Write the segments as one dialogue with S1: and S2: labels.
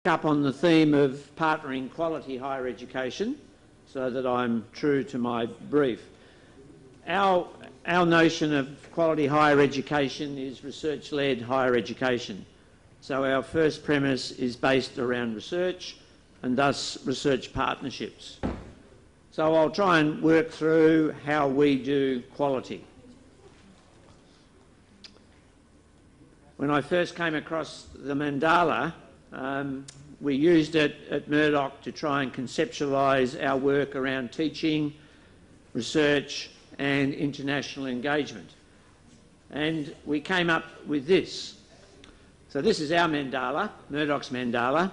S1: up on the theme of partnering quality higher education so that I'm true to my brief. Our notion of quality higher education is research-led higher education. So our first premise is based around research and thus research partnerships. So I'll try and work through how we do quality. When I first came across the mandala, we used it at Murdoch to try and conceptualise our work around teaching, research and international engagement. And we came up with this. So this is our mandala, Murdoch's mandala,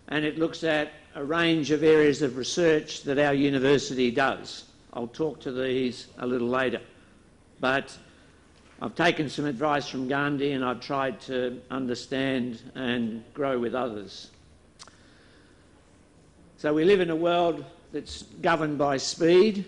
S1: and it looks at a range of areas of research that our university does. I'll talk to these a little later. But I've taken some advice from Gandhi and I've tried to understand and grow with others. So we live in a world that's governed by speed.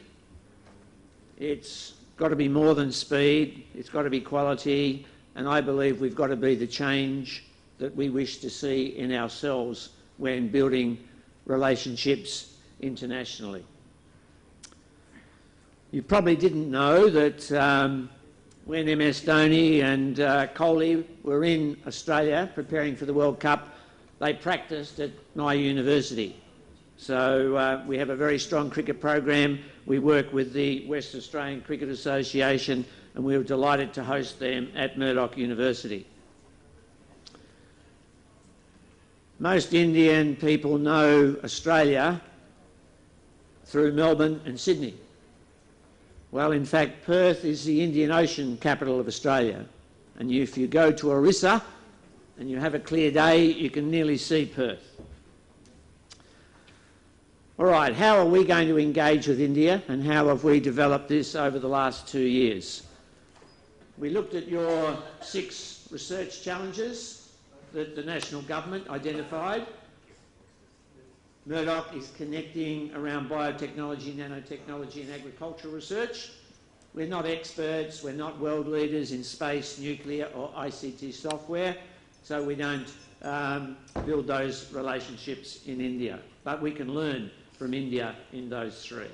S1: It's got to be more than speed, it's got to be quality, and I believe we've got to be the change that we wish to see in ourselves when building relationships internationally. You probably didn't know that when MS Dhoni and Kohli were in Australia preparing for the World Cup, they practiced at my university. So we have a very strong cricket program. We work with the West Australian Cricket Association and we were delighted to host them at Murdoch University. Most Indian people know Australia through Melbourne and Sydney. Well, in fact, Perth is the Indian Ocean capital of Australia. And if you go to Orissa and you have a clear day, you can nearly see Perth. All right, how are we going to engage with India and how have we developed this over the last 2 years? We looked at your 6 research challenges that the national government identified. Murdoch is connecting around biotechnology, nanotechnology and agricultural research. We're not experts, we're not world leaders in space, nuclear or ICT software, so we don't build those relationships in India. But we can learn from India in those 3.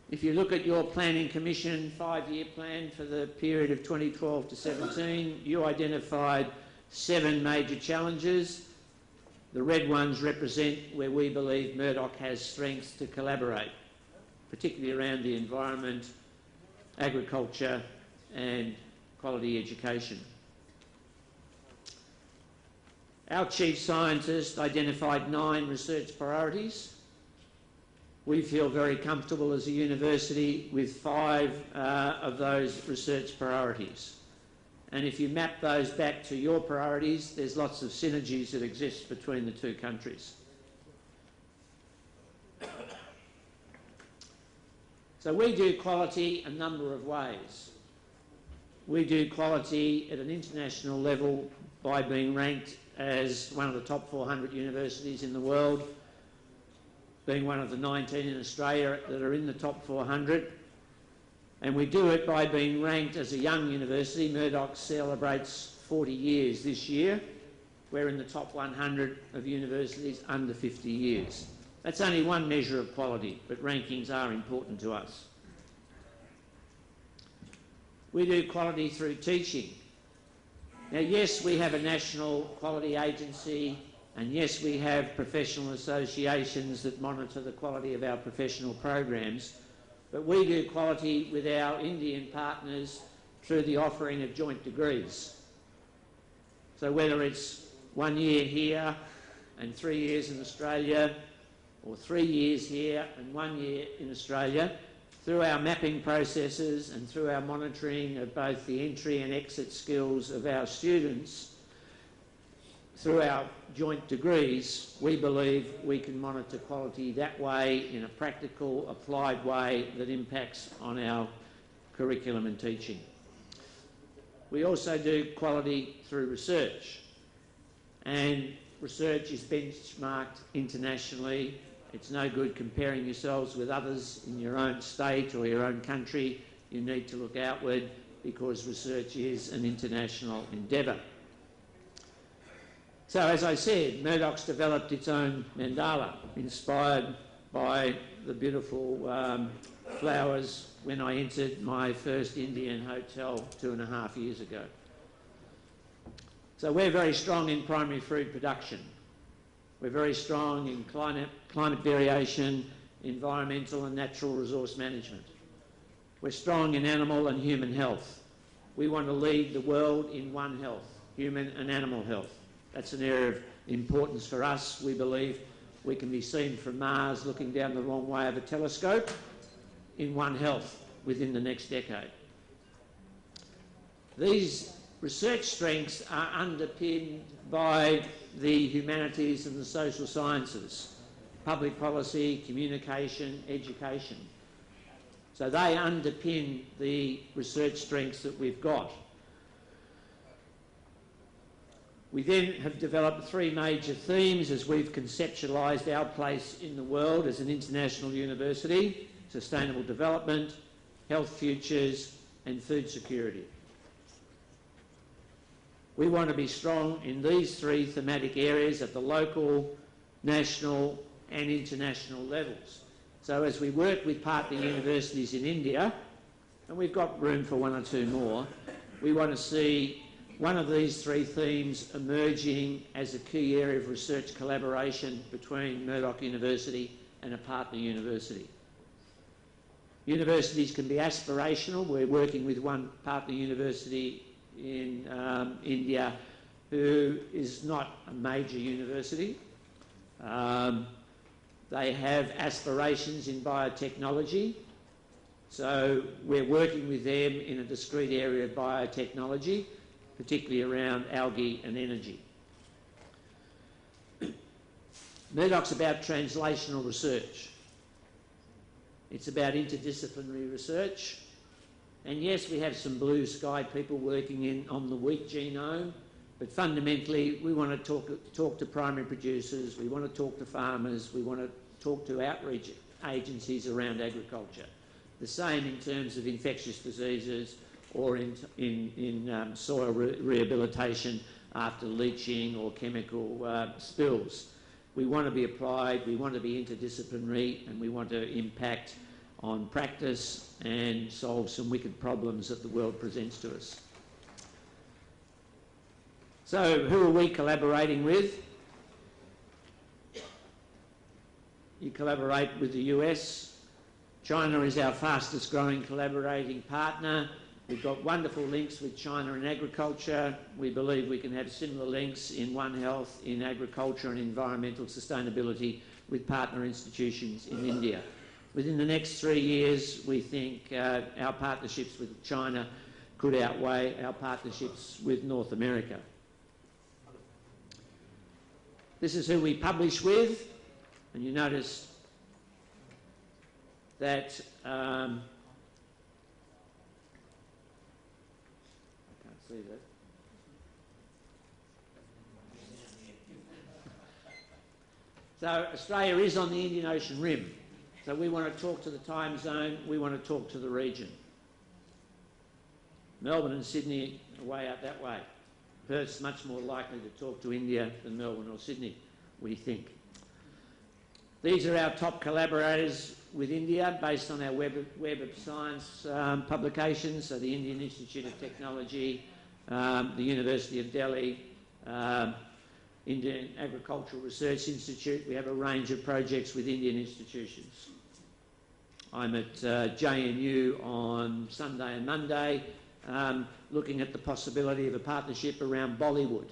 S1: If you look at your Planning Commission 5-year plan for the period of 2012 to 17, you identified 7 major challenges. The red ones represent where we believe Murdoch has strengths to collaborate, particularly around the environment, agriculture and quality education. Our chief scientist identified 9 research priorities. We feel very comfortable as a university with 5 of those research priorities. And if you map those back to your priorities, there's lots of synergies that exist between the 2 countries. So we do quality a number of ways. We do quality at an international level by being ranked as one of the top 400 universities in the world, being one of the 19 in Australia that are in the top 400. And we do it by being ranked as a young university. Murdoch celebrates 40 years this year. We're in the top 100 of universities under 50 years. That's only one measure of quality, but rankings are important to us. We do quality through teaching. Now, yes, we have a national quality agency, and yes, we have professional associations that monitor the quality of our professional programs, but we do quality with our Indian partners through the offering of joint degrees. So whether it's 1 year here and 3 years in Australia, or 3 years here and 1 year in Australia, through our mapping processes and through our monitoring of both the entry and exit skills of our students, through our joint degrees, we believe we can monitor quality that way in a practical, applied way that impacts on our curriculum and teaching. We also do quality through research, and research is benchmarked internationally. It's no good comparing yourselves with others in your own state or your own country. You need to look outward because research is an international endeavour. So, as I said, Murdoch's developed its own mandala, inspired by the beautiful flowers when I entered my first Indian hotel 2.5 years ago. So we're very strong in primary food production. We're very strong in climate variation, environmental and natural resource management. We're strong in animal and human health. We want to lead the world in one health, human and animal health. That's an area of importance for us. We believe we can be seen from Mars looking down the wrong way of a telescope in one health within the next decade. These research strengths are underpinned by the humanities and the social sciences, public policy, communication, education. So they underpin the research strengths that we've got. We then have developed 3 major themes as we've conceptualised our place in the world as an international university: sustainable development, health futures and food security. We want to be strong in these 3 thematic areas at the local, national and international levels. So as we work with partner universities in India, and we've got room for 1 or 2 more, we want to see one of these 3 themes emerging as a key area of research collaboration between Murdoch University and a partner university. Universities can be aspirational. We're working with one partner university in India who is not a major university. They have aspirations in biotechnology, so we're working with them in a discrete area of biotechnology, particularly around algae and energy. Murdoch's about translational research. It's about interdisciplinary research. And yes, we have some blue sky people working on the wheat genome, but fundamentally we want to talk to primary producers, we want to talk to farmers, we want to talk to outreach agencies around agriculture. The same in terms of infectious diseases or in soil rehabilitation after leaching or chemical spills. We want to be applied, we want to be interdisciplinary, and we want to impact on practice and solve some wicked problems that the world presents to us. So who are we collaborating with? You collaborate with the US. China is our fastest growing collaborating partner. We've got wonderful links with China in agriculture. We believe we can have similar links in One Health, in agriculture and environmental sustainability with partner institutions in India. Within the next 3 years, we think our partnerships with China could outweigh our partnerships with North America. This is who we publish with, and you notice that I can't see that. So Australia is on the Indian Ocean rim. So we want to talk to the time zone, we want to talk to the region. Melbourne and Sydney are way out that way. Perth's much more likely to talk to India than Melbourne or Sydney, we think. These are our top collaborators with India based on our Web of Science publications, so the Indian Institute of Technology, the University of Delhi, Indian Agricultural Research Institute. We have a range of projects with Indian institutions. I'm at JNU on Sunday and Monday, looking at the possibility of a partnership around Bollywood,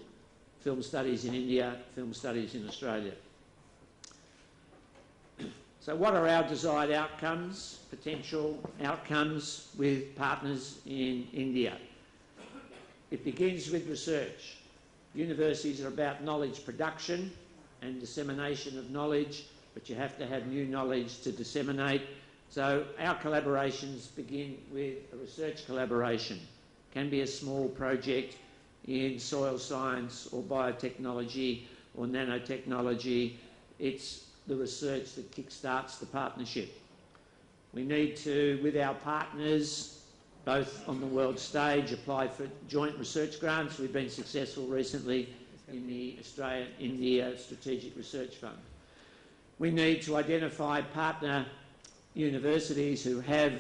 S1: film studies in India, film studies in Australia. So what are our desired outcomes, potential outcomes with partners in India? It begins with research. Universities are about knowledge production and dissemination of knowledge, but you have to have new knowledge to disseminate. So our collaborations begin with a research collaboration. It can be a small project in soil science or biotechnology or nanotechnology. It's the research that kickstarts the partnership. We need to, with our partners, both on the world stage, apply for joint research grants. We've been successful recently in the Strategic Research Fund. We need to identify partner universities who have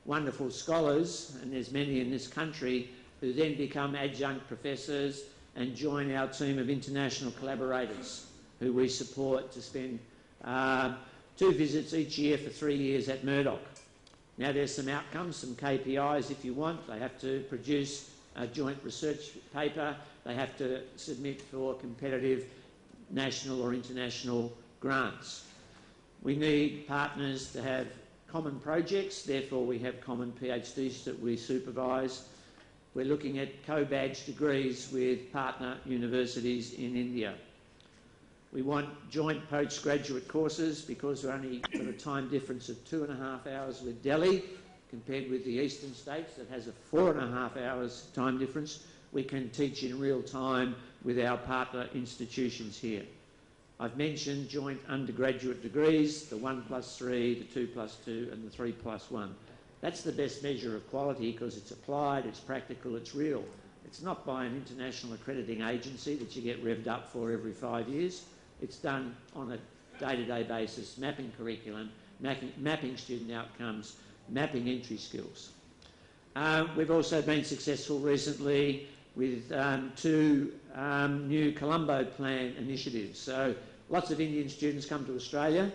S1: wonderful scholars, and there's many in this country, who then become adjunct professors and join our team of international collaborators who we support to spend 2 visits each year for 3 years at Murdoch. Now there's some outcomes, some KPIs if you want. They have to produce a joint research paper. They have to submit for competitive national or international grants. We need partners to have common projects, therefore we have common PhDs that we supervise. We're looking at co-badged degrees with partner universities in India. We want joint postgraduate courses because we're only got a time difference of 2.5 hours with Delhi compared with the eastern states that has a 4.5 hours time difference. We can teach in real time with our partner institutions here. I've mentioned joint undergraduate degrees, the 1+3, the 2+2 and the 3+1. That's the best measure of quality because it's applied, it's practical, it's real. It's not by an international accrediting agency that you get revved up for every 5 years. It's done on a day-to-day basis, mapping curriculum, mapping student outcomes, mapping entry skills. We've also been successful recently with 2 new Colombo Plan initiatives. So lots of Indian students come to Australia,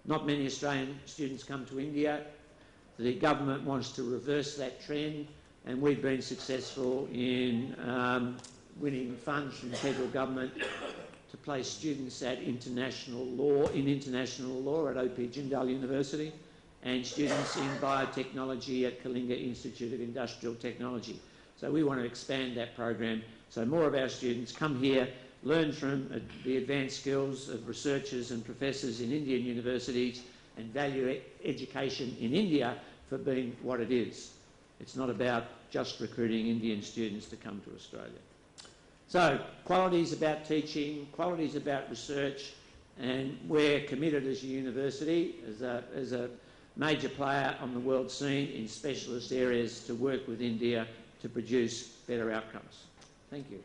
S1: not many Australian students come to India. The government wants to reverse that trend, and we've been successful in winning funds from the federal government to place students at international law at OP Jindal University and students in biotechnology at Kalinga Institute of Industrial Technology. So we want to expand that program so more of our students come here, learn from the advanced skills of researchers and professors in Indian universities and value education in India for being what it is. It's not about just recruiting Indian students to come to Australia. So quality is about teaching, quality is about research, and we're committed as a university, as a major player on the world scene in specialist areas to work with India to produce better outcomes. Thank you.